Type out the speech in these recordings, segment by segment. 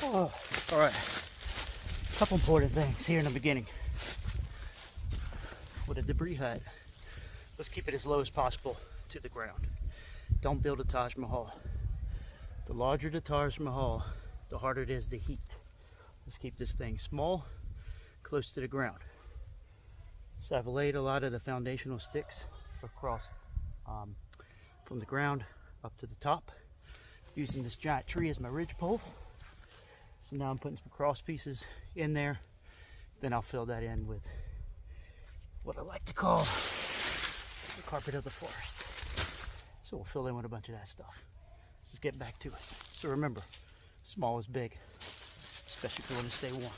Oh, all right. Couple important things here in the beginning. With a debris hut, let's keep it as low as possible to the ground. Don't build a Taj Mahal. The larger the Taj Mahal, the harder it is to heat. Let's keep this thing small, close to the ground. So I've laid a lot of the foundational sticks across from the ground up to the top, using this giant tree as my ridge pole. So now I'm putting some cross pieces in there. Then I'll fill that in with what I like to call the carpet of the forest. So we'll fill in with a bunch of that stuff. Let's just get back to it. So remember, small is big, especially if you want to stay warm.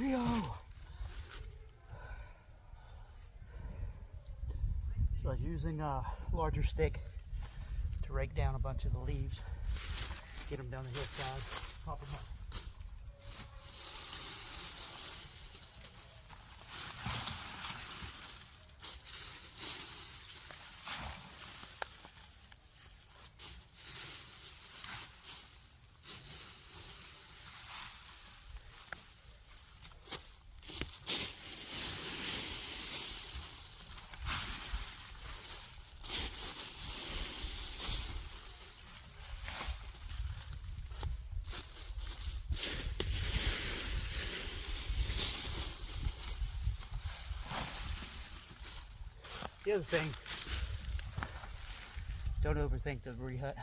Rio! So I was using a larger stick to rake down a bunch of the leaves, get them down the hillside, pop them up. The other thing, don't overthink the debris hut.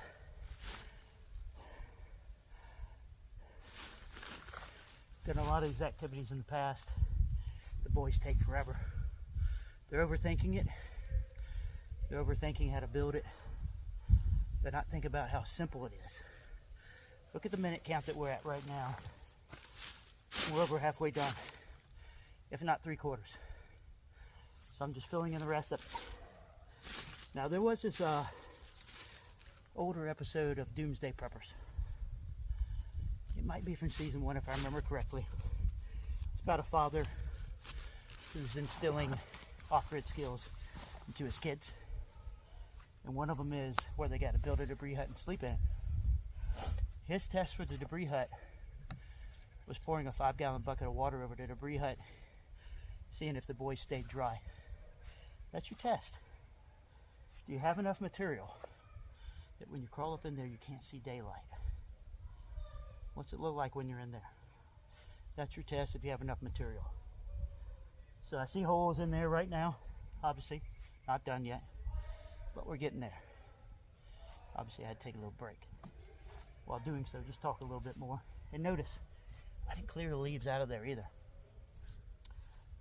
Done a lot of these activities in the past. The boys take forever. They're overthinking it. They're overthinking how to build it. They're not thinking about how simple it is. Look at the minute count that we're at right now. We're over halfway done, if not 3/4. So I'm just filling in the rest of it. Now there was this older episode of Doomsday Preppers. It might be from season 1 if I remember correctly. It's about a father who's instilling off-grid skills into his kids. And one of them is where they got to build a debris hut and sleep in it. His test for the debris hut was pouring a 5-gallon bucket of water over the debris hut, seeing if the boys stayed dry. That's your test. Do you have enough material that when you crawl up in there you can't see daylight? What's it look like when you're in there? That's your test if you have enough material. So I see holes in there right now. Obviously, not done yet, but we're getting there. Obviously I had to take a little break. While doing so, just talk a little bit more. And notice, I didn't clear the leaves out of there either.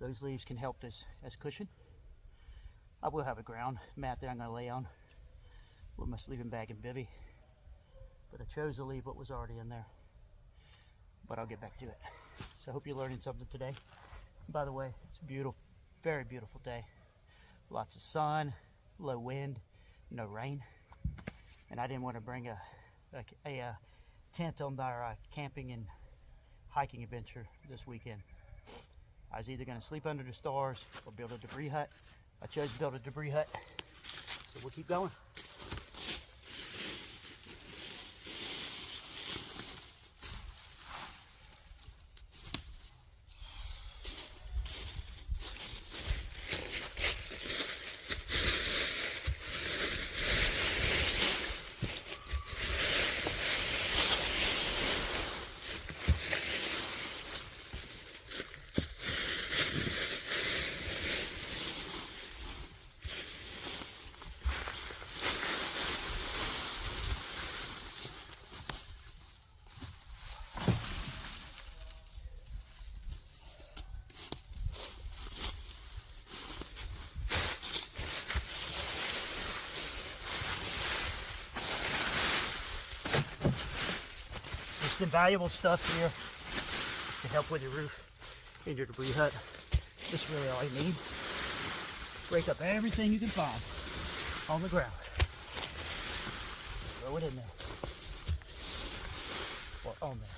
Those leaves can help as cushion. I will have a ground mat that I'm going to lay on with my sleeping bag and bivy, but I chose to leave what was already in there. But I'll get back to it. So I hope you're learning something today. By the way, it's a beautiful, very beautiful day. Lots of sun, low wind, no rain. And I didn't want to bring a tent on our camping and hiking adventure this weekend. I was either going to sleep under the stars or build a debris hut. I chose to build a debris hut, so we'll keep going. Invaluable stuff here to help with your roof and your debris hut. This is really all you need. Break up everything you can find on the ground. Throw it in there. Or on there.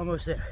Almost there.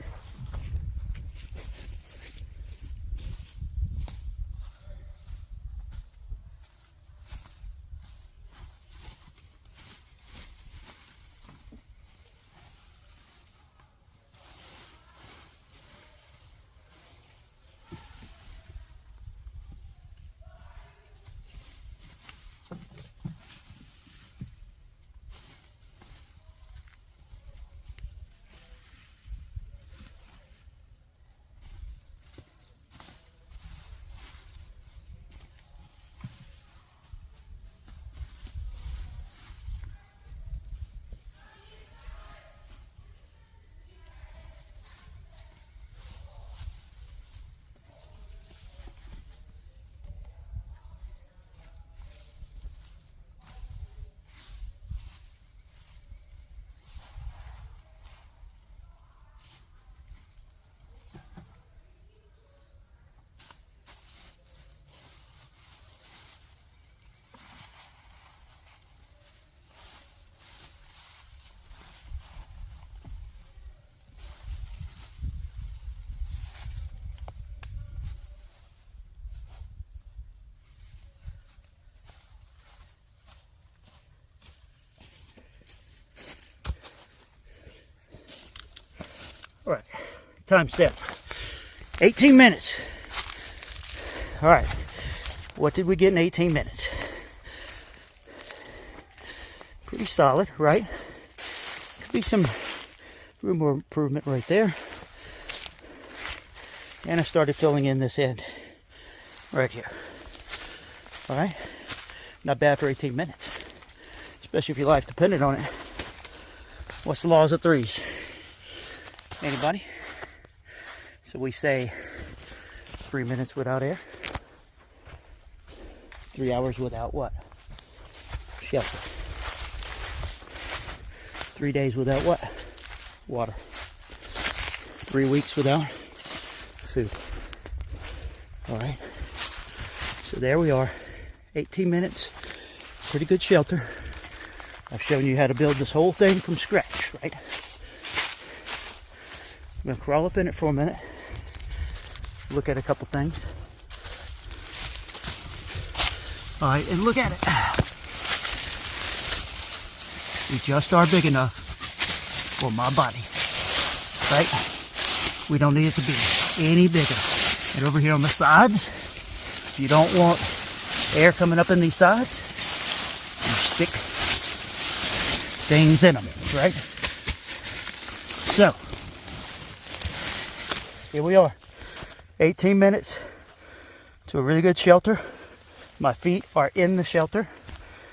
All right, time set. 18 minutes. All right, what did we get in 18 minutes? Pretty solid, right? Could be some room for improvement right there. And I started filling in this end right here. All right, not bad for 18 minutes, especially if your life depended on it. What's the laws of threes? Anybody? So we say 3 minutes without air. 3 hours without what? Shelter. 3 days without what? Water. 3 weeks without food. All right. So there we are. 18 minutes. Pretty good shelter. I've shown you how to build this whole thing from scratch, right? I'm going to crawl up in it for a minute, look at a couple things. All right, and look at it. We just are big enough for my body, right? We don't need it to be any bigger. And over here on the sides, if you don't want air coming up in these sides, you stick things in them, right? So, here we are, 18 minutes to a really good shelter. My feet are in the shelter,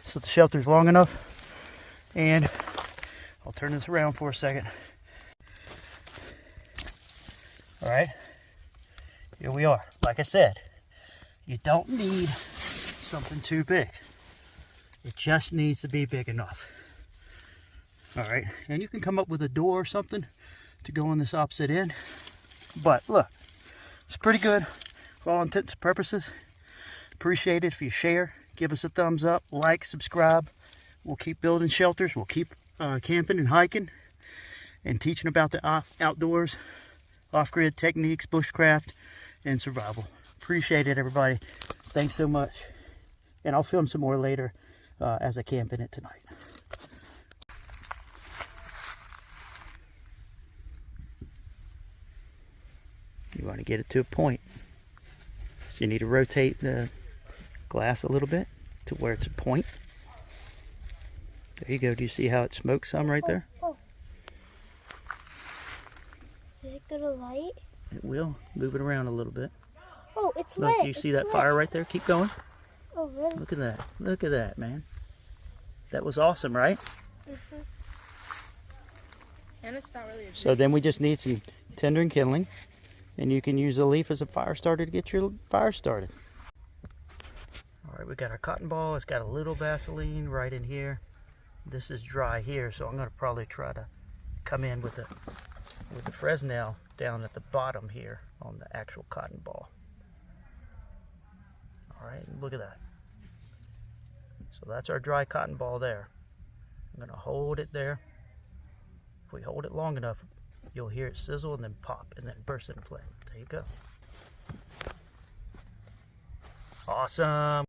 so the shelter's long enough. And I'll turn this around for a second. All right, here we are. Like I said, you don't need something too big. It just needs to be big enough. All right, and you can come up with a door or something to go on this opposite end. But look, it's pretty good for all intents and purposes. Appreciate it if you share, give us a thumbs up, like, subscribe. We'll keep building shelters. We'll keep camping and hiking and teaching about the outdoors, off-grid techniques, bushcraft, and survival. Appreciate it, everybody. Thanks so much. And I'll film some more later as I camp in it tonight. You want to get it to a point. So you need to rotate the glass a little bit to where it's a point. There you go. Do you see how it smokes some right there? Oh. Is it gonna light? It will. Move it around a little bit. Oh, it's Look, lit. do you see that fire right there? Keep going. Oh, really? Look at that. Look at that, man. That was awesome, right? Mm-hmm. And it's not really a So then we just need some tinder and kindling. And you can use a leaf as a fire starter to get your fire started. All right, we got our cotton ball. It's got a little Vaseline right in here. This is dry here, so I'm going to probably try to come in with the Fresnel down at the bottom here on the actual cotton ball. All right, look at that. So that's our dry cotton ball there. I'm going to hold it there. If we hold it long enough, you'll hear it sizzle and then pop and then burst into flame. There you go. Awesome.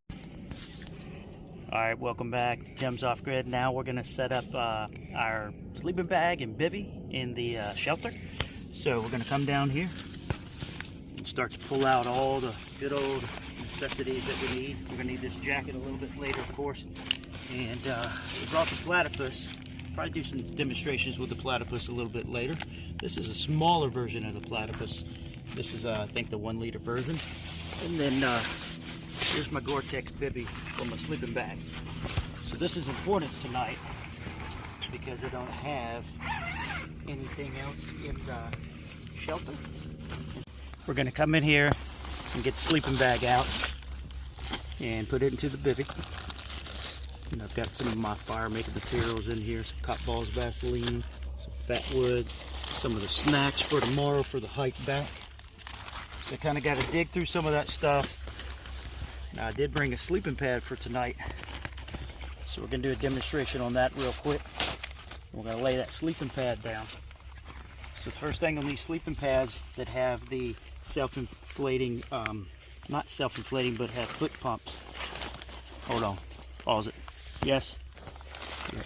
Alright, welcome back to Tim's Offgrid. Now we're going to set up our sleeping bag and bivvy in the shelter. So we're going to come down here and start to pull out all the good old necessities that we need. We're going to need this jacket a little bit later, of course. And we brought the platypus. Probably do some demonstrations with the platypus a little bit later. This is a smaller version of the platypus. This is, I think, the 1 liter version. And then here's my Gore-Tex bivvy for my sleeping bag. So this is important tonight because I don't have anything else in the shelter. We're going to come in here and get the sleeping bag out and put it into the bivvy. And I've got some of my fire making materials in here, some cotton balls, Vaseline, some fat wood, some of the snacks for tomorrow for the hike back. So I kind of got to dig through some of that stuff. Now I did bring a sleeping pad for tonight, so we're going to do a demonstration on that real quick. We're going to lay that sleeping pad down. So the first thing on these sleeping pads that have the self-inflating, not self-inflating, but have foot pumps. Hold on, pause it. Yes? Yeah.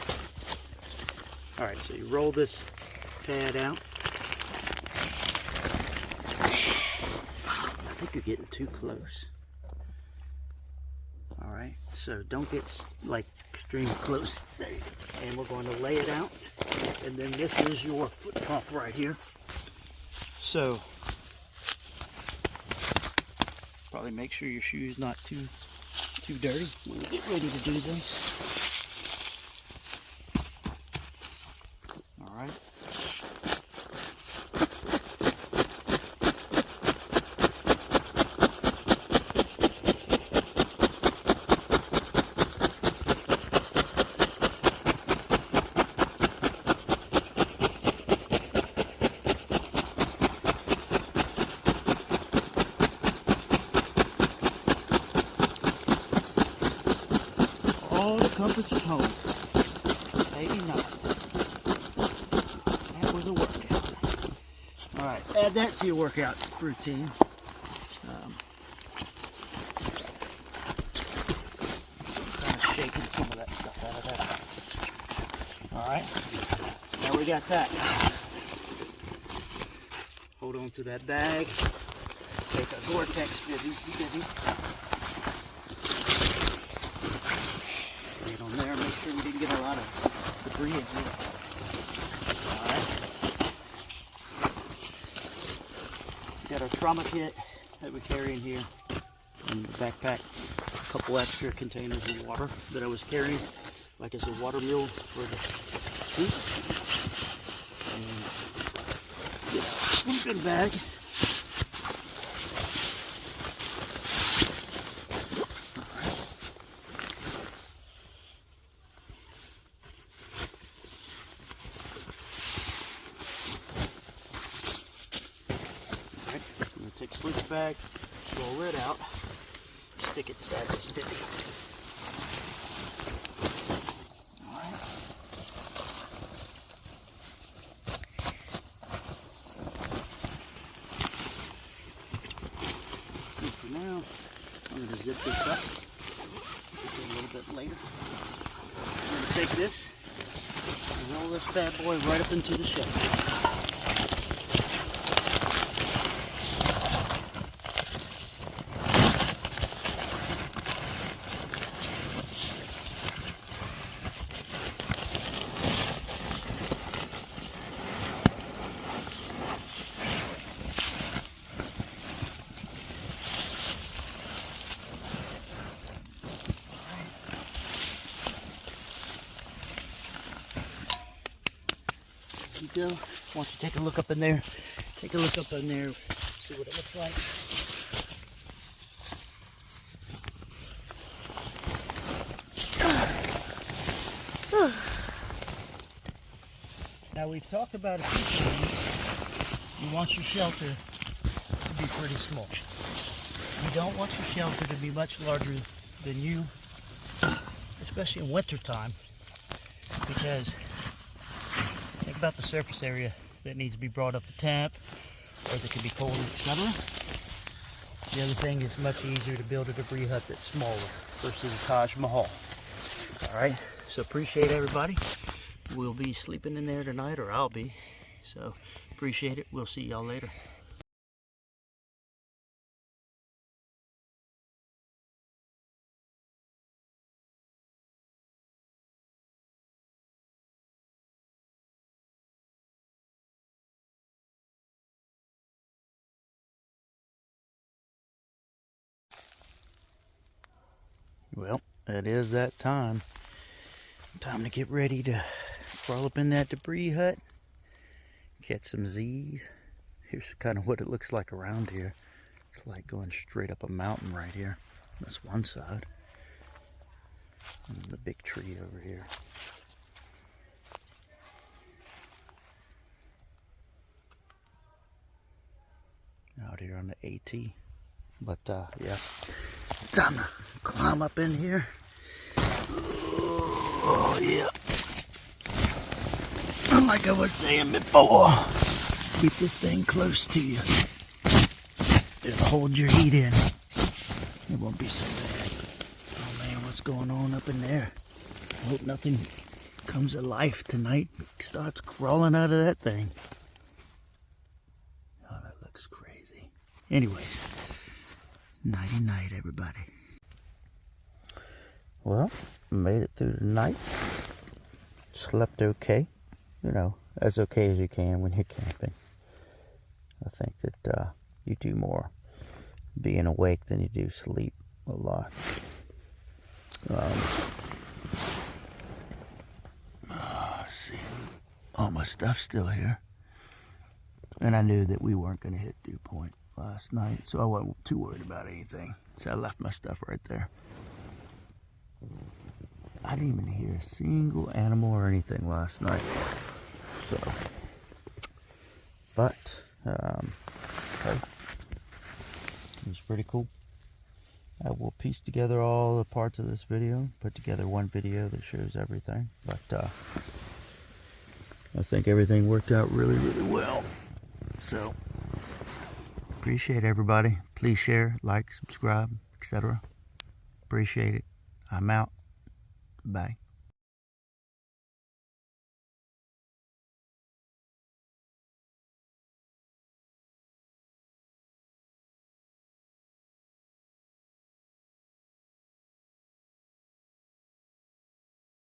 Alright, so you roll this pad out. I think you're getting too close. Alright, so don't get like extremely close. There you go. And we're going to lay it out. And then this is your foot pump right here. So probably make sure your shoe's not too dirty when you get ready to do this. Alright. All the comforts of home. Maybe not. That was a workout. Alright, add that to your workout routine. Kind of shaking some of that stuff out of that. Alright, now we got that. Hold on to that bag. Take a Gore-Tex bivvy. On there, make sure we didn't get a lot of debris in here. Alright. Got our trauma kit that we carry in here. In the backpack, a couple extra containers of water that I was carrying, like it's a water mule for the soup. And get our sleeping bag. Take a sleeping bag, roll it out, stick it inside this bivvy. Alright. Good for now. I'm going to zip this up. A little bit later. I'm going to take this and roll this bad boy right up into the shelf. Go. Why don't you take a look up in there? Take a look up in there, see what it looks like. Now we've talked about a few things. You want your shelter to be pretty small. You don't want your shelter to be much larger than you, especially in winter time, because think about the surface area that needs to be brought up to temp, or that can be cold, etc. The other thing is much easier to build a debris hut that's smaller versus a Taj Mahal. All right, so appreciate everybody. We'll be sleeping in there tonight, or I'll be. So appreciate it. We'll see y'all later. Well, it is that time. Time to get ready to crawl up in that debris hut, catch some Z's. Here's kind of what it looks like around here. It's like going straight up a mountain right here. That's one side. And the big tree over here. Out here on the AT. But yeah, time to climb up in here. Oh yeah. Like I was saying before, keep this thing close to you. It'll hold your heat in. It won't be so bad. Oh man, what's going on up in there? I hope nothing comes to life tonight. Starts crawling out of that thing. Oh, that looks crazy. Anyways, nighty night, everybody. Well, made it through the night. Slept okay. You know, as okay as you can when you're camping. I think that you do more being awake than you do sleep a lot. Let's see. All my stuff's still here. And I knew that we weren't going to hit dew point last night, so I wasn't too worried about anything. So I left my stuff right there. I didn't even hear a single animal or anything last night. So, but, okay. It was pretty cool. I will piece together all the parts of this video, put together one video that shows everything. But I think everything worked out really, really well. So, appreciate everybody. Please share, like, subscribe, etc. Appreciate it. I'm out. Bye.